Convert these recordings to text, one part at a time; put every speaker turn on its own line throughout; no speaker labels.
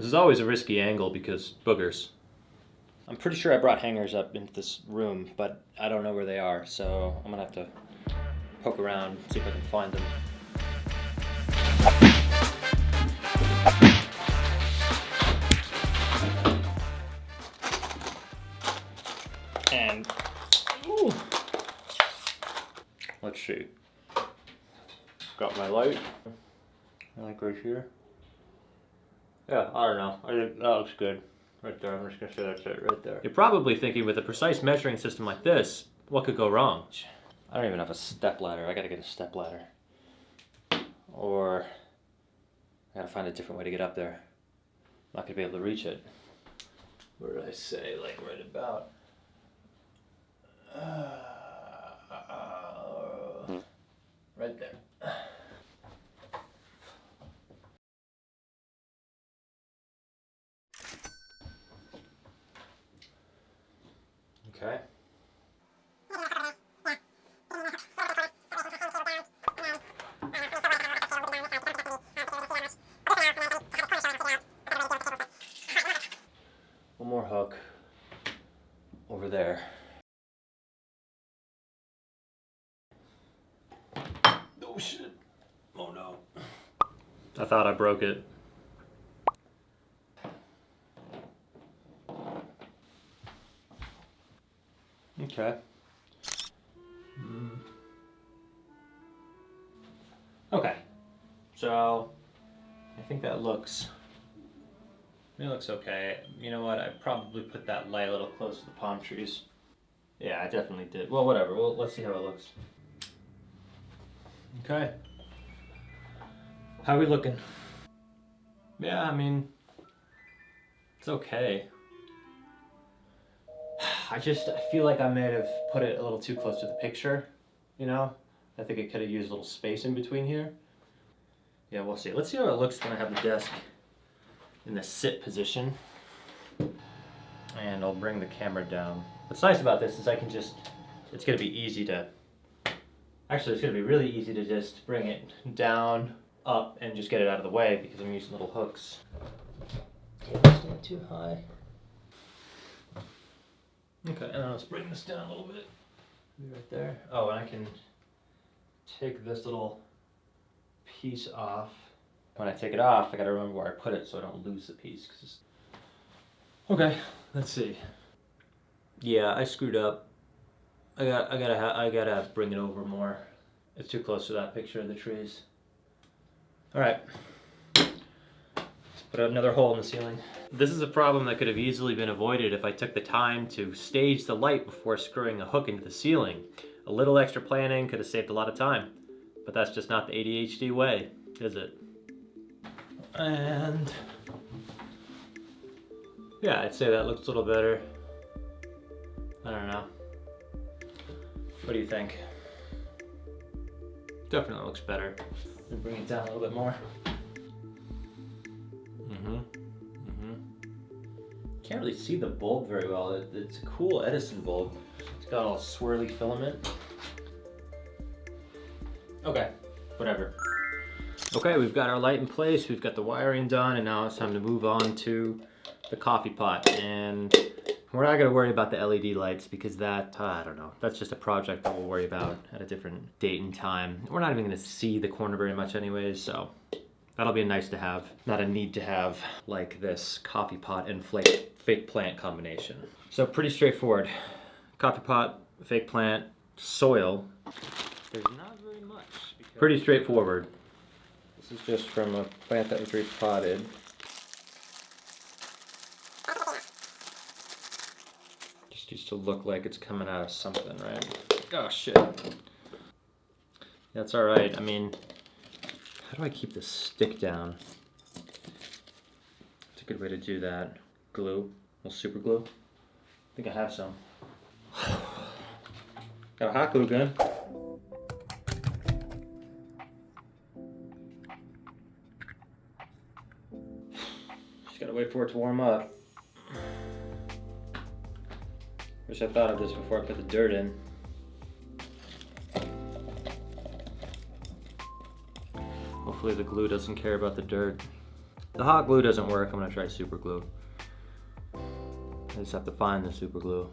This is always a risky angle because boogers. I'm pretty sure I brought hangers up into this room, but I don't know where they are, so I'm gonna have to poke around, see if I can find them. And, ooh. Let's see. Got my light. I think right here. Yeah, I don't know. I think that looks good. Right there, I'm just gonna say that's it right there. You're probably thinking, with a precise measuring system like this, what could go wrong? I don't even have a step ladder. I gotta get a step ladder. Or I gotta find a different way to get up there. I'm not gonna be able to reach it. Where did I say? Like right about. Right there. Okay. One more hook over there. Oh shit. Oh no. I thought I broke it. Okay. Okay. So I think that looks okay. You know what? I probably put that light a little close to the palm trees. Yeah, I definitely did. Well, whatever. Well, let's see how it looks. Okay. How are we looking? Yeah, I mean, it's okay. I feel like I may have put it a little too close to the picture, you know? I think it could have used a little space in between here. Yeah, we'll see. Let's see how it looks when I have the desk in the sit position. And I'll bring the camera down. What's nice about this is it's gonna be easy to, actually it's gonna be really easy to just bring it down, up, and just get it out of the way because I'm using little hooks. Can't stand too high. Okay, and let's bring this down a little bit. Right there. Oh, and I can take this little piece off. When I take it off, I gotta remember where I put it so I don't lose the piece. Okay, let's see. Yeah, I screwed up. I gotta bring it over more. It's too close to that picture of the trees. All right. Put another hole in the ceiling. This is a problem that could have easily been avoided if I took the time to stage the light before screwing a hook into the ceiling. A little extra planning could have saved a lot of time, but that's just not the ADHD way, is it? And yeah, I'd say that looks a little better. I don't know. What do you think? Definitely looks better. Bring it down a little bit more. Can't really see the bulb very well. It's a cool Edison bulb. It's got all swirly filament. Okay, whatever. Okay, we've got our light in place, we've got the wiring done, and now it's time to move on to the coffee pot. And we're not gonna worry about the LED lights because that, I don't know, that's just a project that we'll worry about at a different date and time. We're not even gonna see the corner very much anyways, so that'll be a nice to have, not a need to have, like this coffee pot and fake plant combination. So pretty straightforward. Coffee pot, fake plant, soil. There's not very much. Pretty straightforward. This is just from a plant that was repotted. Just used to look like it's coming out of something, right? Oh shit. That's all right. I mean, how do I keep this stick down? It's a good way to do that. Glue, a little super glue. I think I have some. Got a hot glue gun. Just gotta wait for it to warm up. Wish I thought of this before I put the dirt in. Hopefully the glue doesn't care about the dirt. The hot glue doesn't work, I'm gonna try super glue. I just have to find the super glue.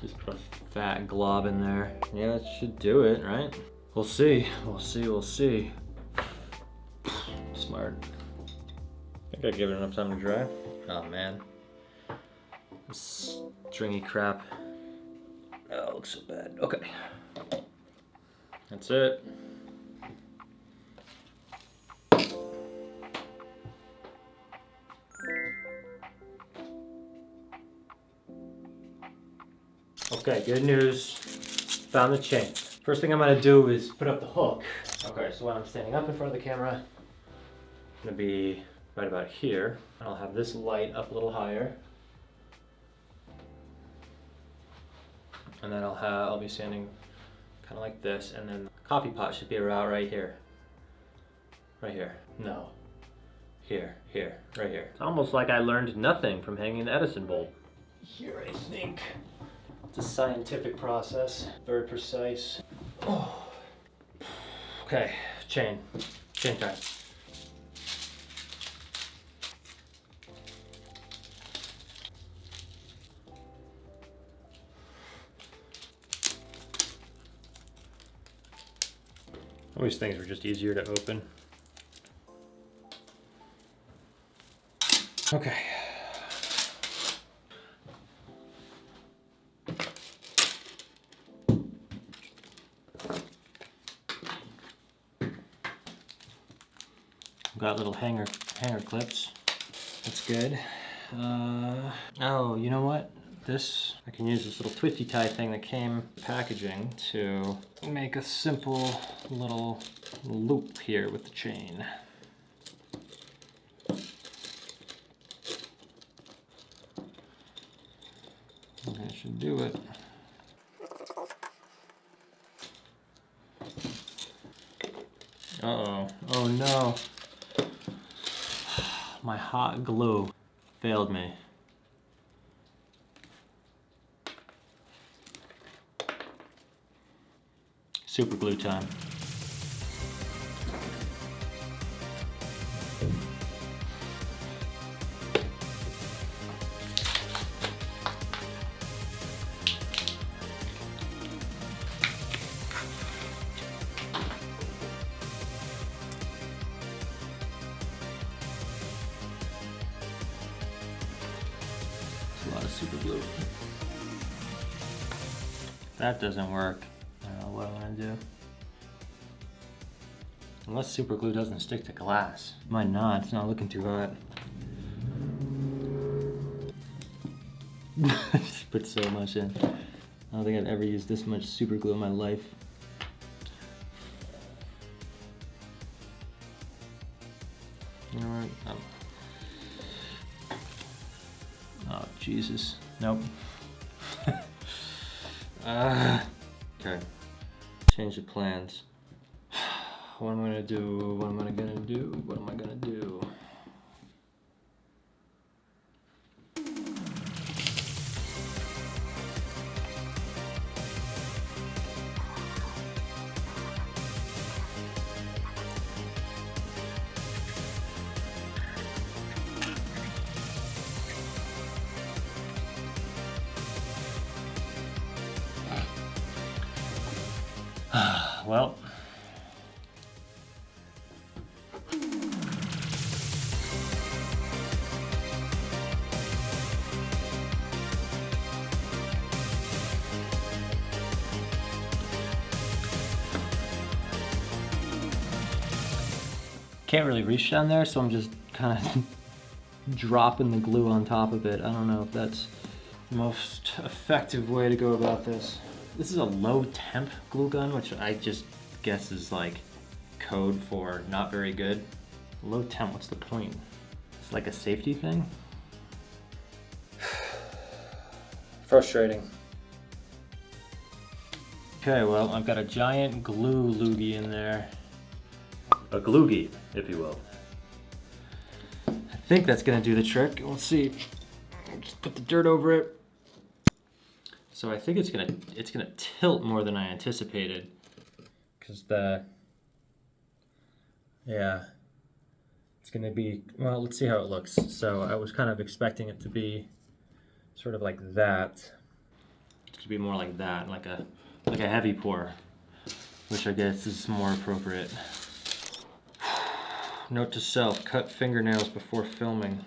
Just put a fat glob in there. Yeah, that should do it, right? We'll see, we'll see, we'll see. Smart. I think I give it enough time to dry. Oh man. This stringy crap. Oh, it looks so bad. Okay. That's it. Okay, good news. Found the chain. First thing I'm gonna do is put up the hook. Okay, so when I'm standing up in front of the camera, I'm gonna be right about here. I'll have this light up a little higher. And then I'll be standing kind of like this, and then the coffee pot should be about right here. Right here. No. Here, right here. It's almost like I learned nothing from hanging the Edison bulb. Here, I think. It's a scientific process, very precise. Oh. Okay, chain time. All these things were just easier to open. Okay. Got little hanger clips. That's good. Oh, you know what? I can use this little twisty tie thing that came packaging to make a simple little loop here with the chain. That should do it. Uh-oh. Oh no. My hot glue failed me. Super glue time. A lot of super glue. That doesn't work. I don't know what I'm gonna do. Unless super glue doesn't stick to glass. Might not, it's not looking too hot. I just put so much in. I don't think I've ever used this much super glue in my life. You know what? Oh, Jesus. Nope. Okay. Change the plans. What am I gonna do? What am I gonna do? What am I gonna do? Well, can't really reach down there, so I'm just kind of dropping the glue on top of it. I don't know if that's the most effective way to go about this. This is a low temp glue gun, which I just guess is like code for not very good. Low temp, what's the point? It's like a safety thing? Frustrating. Okay, well, I've got a giant glue loogie in there. A gloogie, if you will. I think that's gonna do the trick. We'll see. Just put the dirt over it. So I think it's gonna tilt more than I anticipated. Cause it's gonna be, well, let's see how it looks. So I was kind of expecting it to be sort of like that. It should be more like that, like a heavy pour, which I guess is more appropriate. Note to self, cut fingernails before filming.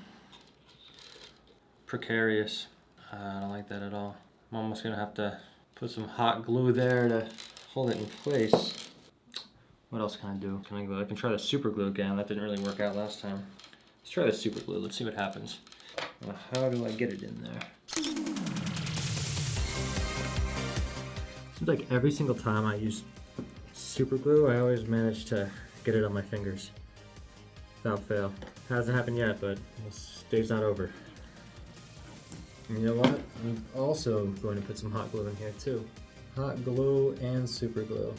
Precarious. I don't like that at all. I'm almost gonna have to put some hot glue there to hold it in place. What else can I do? I can try the super glue again. That didn't really work out last time. Let's try the super glue. Let's see what happens. How do I get it in there? Seems like every single time I use super glue, I always manage to get it on my fingers without fail. Hasn't happened yet, but this day's not over. And you know what? I'm also going to put some hot glue in here too. Hot glue and super glue.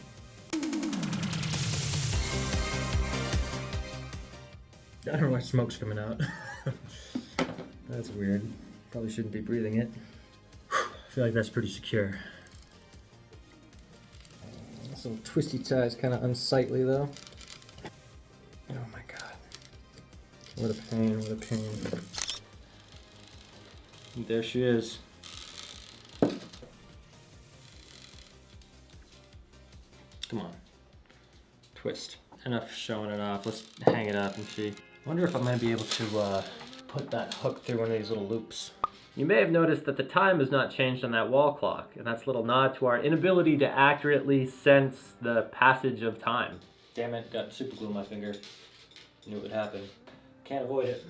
I don't know why smoke's coming out. That's weird. Probably shouldn't be breathing it. I feel like that's pretty secure. Some twisty ties, kind of unsightly though. Oh my god. What a pain, what a pain. There she is. Come on. Twist. Enough showing it off. Let's hang it up and see. I wonder if I'm going to be able to put that hook through one of these little loops. You may have noticed that the time has not changed on that wall clock, and that's a little nod to our inability to accurately sense the passage of time. Damn it, got super glue on my finger. Knew it would happen. Can't avoid it.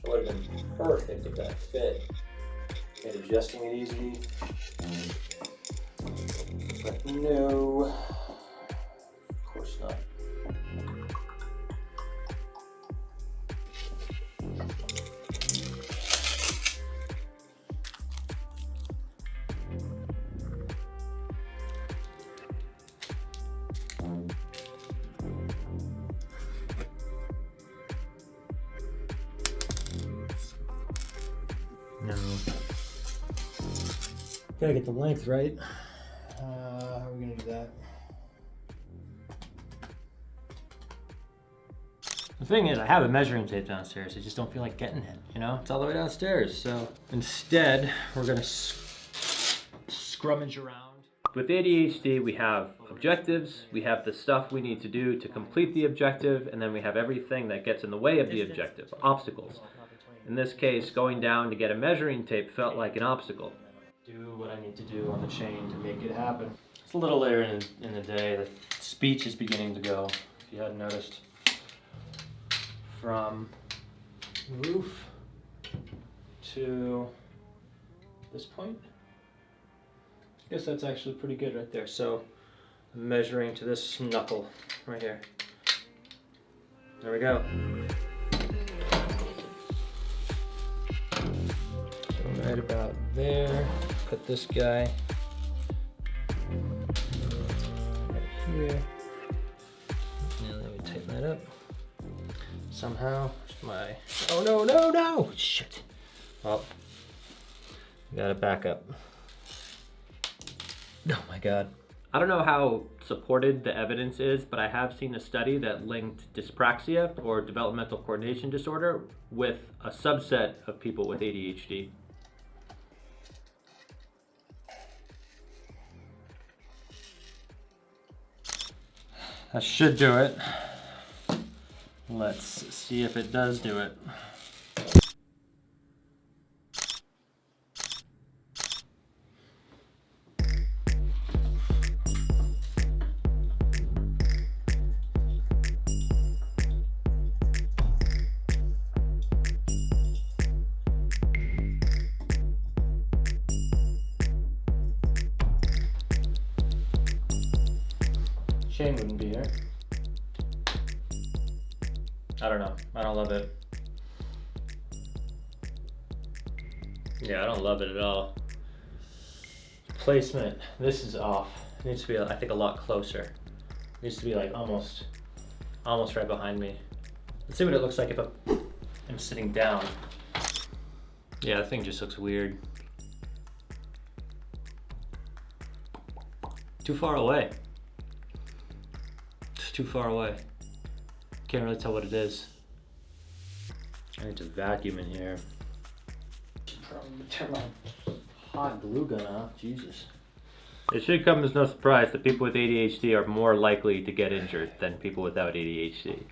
It would have been perfect if that fit. Made adjusting it easy. But no, of course not. No. Gotta get the length right. How are we gonna do that? The thing is, I have a measuring tape downstairs. I just don't feel like getting it, you know? It's all the way downstairs. So instead, we're gonna scrummage around. With ADHD, we have objectives, we have the stuff we need to do to complete the objective, and then we have everything that gets in the way of the objective, obstacles. In this case, going down to get a measuring tape felt like an obstacle. Do what I need to do on the chain to make it happen. It's a little later in the day. The speech is beginning to go, if you hadn't noticed. From roof to this point. I guess that's actually pretty good right there. So I'm measuring to this knuckle right here. There we go. So right about there. Put this guy right here. Now let me tighten that up. Somehow, my, oh no, no, no, shit. Well, gotta back up. Oh my God. I don't know how supported the evidence is, but I have seen a study that linked dyspraxia or developmental coordination disorder with a subset of people with ADHD. That should do it. Let's see if it does do it. Shane wouldn't be here. I don't know. I don't love it. Yeah, I don't love it at all. Placement. This is off. It needs to be, I think, a lot closer. It needs to be like almost right behind me. Let's see what it looks like if I'm sitting down. Yeah, the thing just looks weird. Too far away. Just too far away. Can't really tell what it is. I need to vacuum in here. Probably turn my hot glue gun off. Jesus. It should come as no surprise that people with ADHD are more likely to get injured than people without ADHD.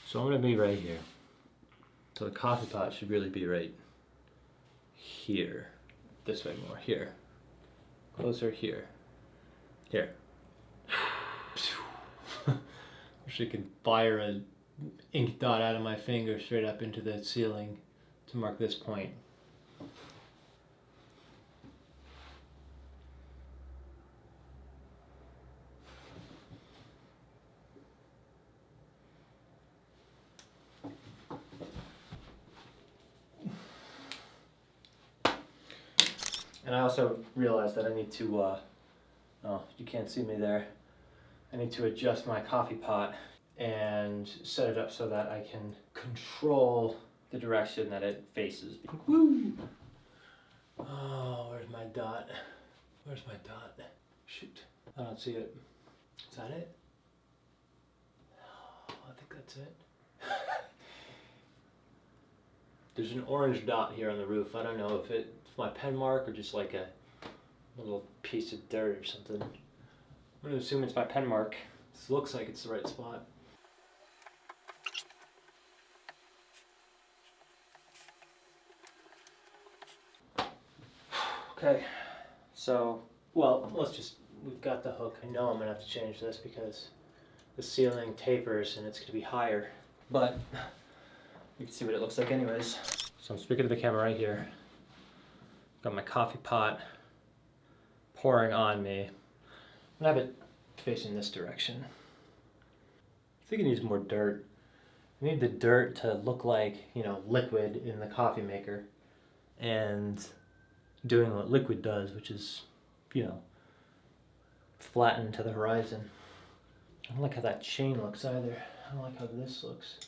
So I'm gonna be right here. So the coffee pot should really be right here. This way more. Here. Closer here. Here. Wish I could fire an ink dot out of my finger straight up into the ceiling to mark this point. And I also realized that I need to, oh, you can't see me there. I need to adjust my coffee pot and set it up so that I can control the direction that it faces. Woo! Oh, where's my dot? Where's my dot? Shoot, I don't see it. Is that it? Oh, I think that's it. There's an orange dot here on the roof. I don't know if it's my pen mark or just like a little piece of dirt or something. I'm gonna assume it's my pen mark. This looks like it's the right spot. Okay, so, well, we've got the hook. I know I'm gonna have to change this because the ceiling tapers and it's gonna be higher, but you can see what it looks like anyways. So I'm speaking to the camera right here. Got my coffee pot pouring on me. I'm gonna have it facing this direction. I think it needs more dirt. I need the dirt to look like, you know, liquid in the coffee maker. And doing what liquid does, which is, you know, flatten to the horizon. I don't like how that chain looks either. I don't like how this looks.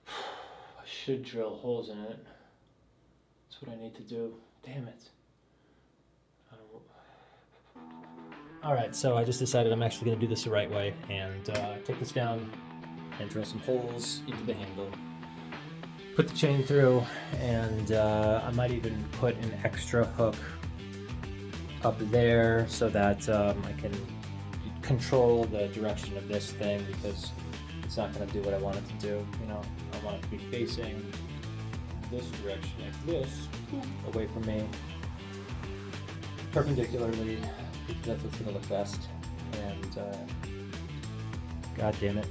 I should drill holes in it. That's what I need to do. Damn it. Alright, so I just decided I'm actually going to do this the right way and take this down and drill some holes into the handle. Put the chain through, and I might even put an extra hook up there so that I can control the direction of this thing, because it's not going to do what I want it to do. You know, I want it to be facing this direction like this, away from me, perpendicularly, because that's what's going to look best. And god damn it.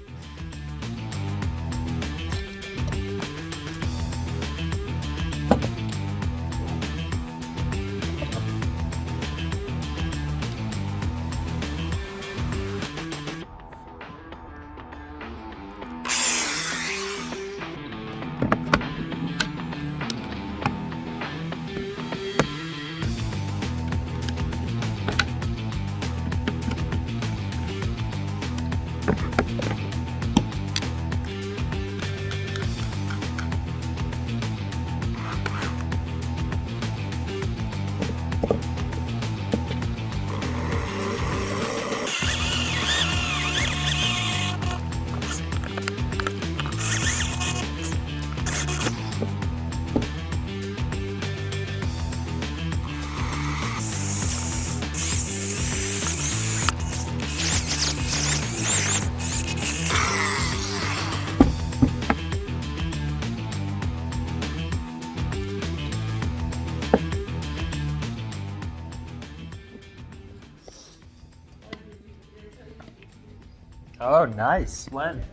Oh, nice. When?